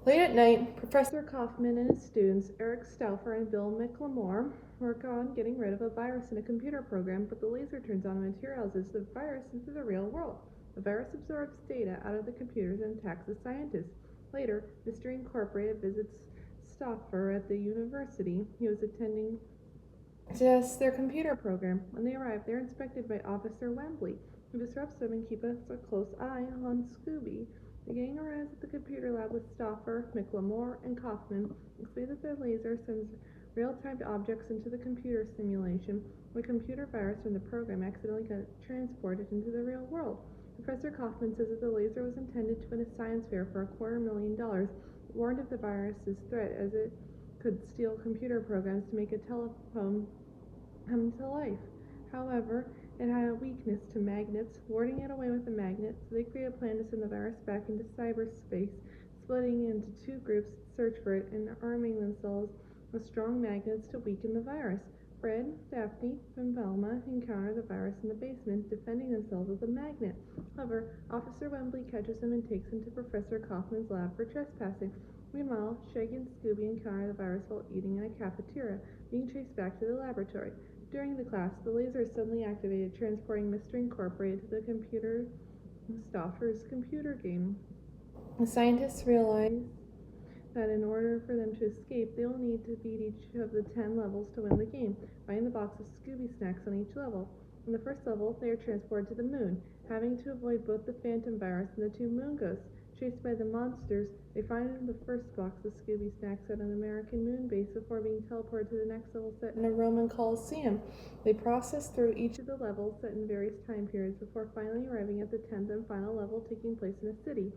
Late at night, Professor Kaufman and his students, Eric Stauffer and Bill McLemore, work on getting rid of a virus in a computer program, but the laser turns on and materializes the virus into the real world. The virus absorbs data out of the computers and attacks the scientists. Later, Mystery Incorporated visits Stauffer at the university he was attending to test their computer program. When they arrive, they're inspected by Officer Wembley, who disrupts them and keeps a close eye on Scooby. The gang arrives at the computer lab with Stauffer, McLemore, and Kaufman, explain that their laser sends real-time objects into the computer simulation. The computer virus from the program accidentally got transported into the real world. Professor Kaufman says that the laser was intended to win a science fair for $250,000, warned of the virus's threat as it could steal computer programs to make a telephone come to life. However, it had a weakness to magnets, warding it away with a magnet, so they create a plan to send the virus back into cyberspace, splitting into two groups to search for it and arming themselves with strong magnets to weaken the virus. Fred, Daphne, and Velma encounter the virus in the basement, defending themselves with a magnet. However, Officer Wembley catches them and takes them to Professor Kaufman's lab for trespassing. Meanwhile, Shaggy and Scooby encounter the virus while eating in a cafeteria, being chased back to the laboratory. During the class, the laser is suddenly activated, transporting Mystery Incorporated to the computer Stauffer's computer game. The scientists realize that in order for them to escape, they will need to beat each of the 10 levels to win the game, buying the box of Scooby snacks on each level. In the first level, they are transported to the moon, having to avoid both the phantom virus and the two moon ghosts. Chased by the monsters, they find the first box of Scooby snacks at an American moon base before being teleported to the next level set in a Roman Colosseum. They process through each of the levels set in various time periods before finally arriving at the 10th and final level taking place in a city.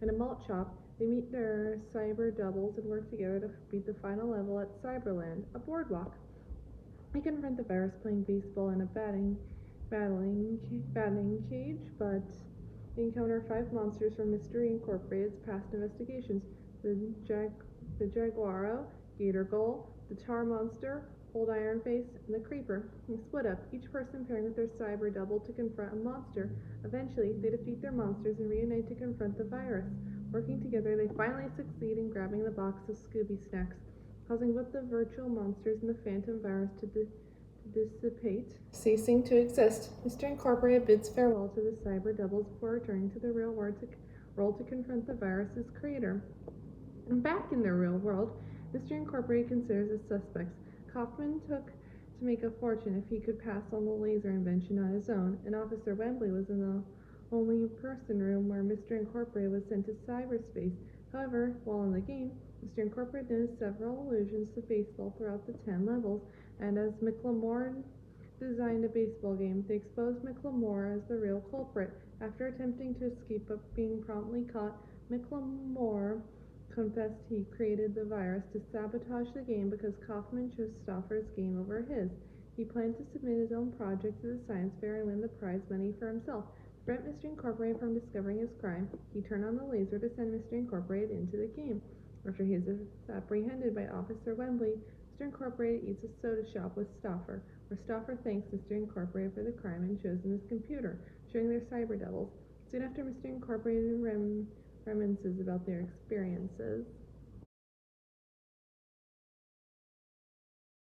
In a malt shop, they meet their cyber doubles and work together to beat the final level at Cyberland, a boardwalk. They confront the virus playing baseball in a batting cage, but they encounter 5 monsters from Mystery Incorporated's past investigations: the Jaguaro, Gator Gull, the Tar Monster, Old Iron Face, and the Creeper. They split up, each person pairing with their cyber double to confront a monster. Eventually, they defeat their monsters and reunite to confront the virus. Working together, they finally succeed in grabbing the box of Scooby snacks, causing both the virtual monsters and the phantom virus to dissipate, ceasing to exist. Mystery Incorporated bids farewell to the cyber doubles before returning to the real world to confront the virus's creator. And back in the real world, Mystery Incorporated considers its suspects. Kaufman took to make a fortune if he could pass on the laser invention on his own, and Officer Wembley was in the only person room where Mystery Incorporated was sent to cyberspace. However, while in the game, Mystery Incorporated noticed several allusions to baseball throughout the 10 levels, and as McLemore designed a baseball game, they exposed McLemore as the real culprit. After attempting to escape but being promptly caught, McLemore confessed he created the virus to sabotage the game because Kaufman chose Stauffer's game over his. He planned to submit his own project to the science fair and win the prize money for himself. To prevent Mystery Incorporated from discovering his crime, he turned on the laser to send Mystery Incorporated into the game. After he is apprehended by Officer Wembley, Mystery Incorporated eats a soda shop with Stauffer, where Stauffer thanks Mystery Incorporated for the crime and shows him his computer, showing their cyber devils. Soon after, Mystery Incorporated reminisces about their experiences.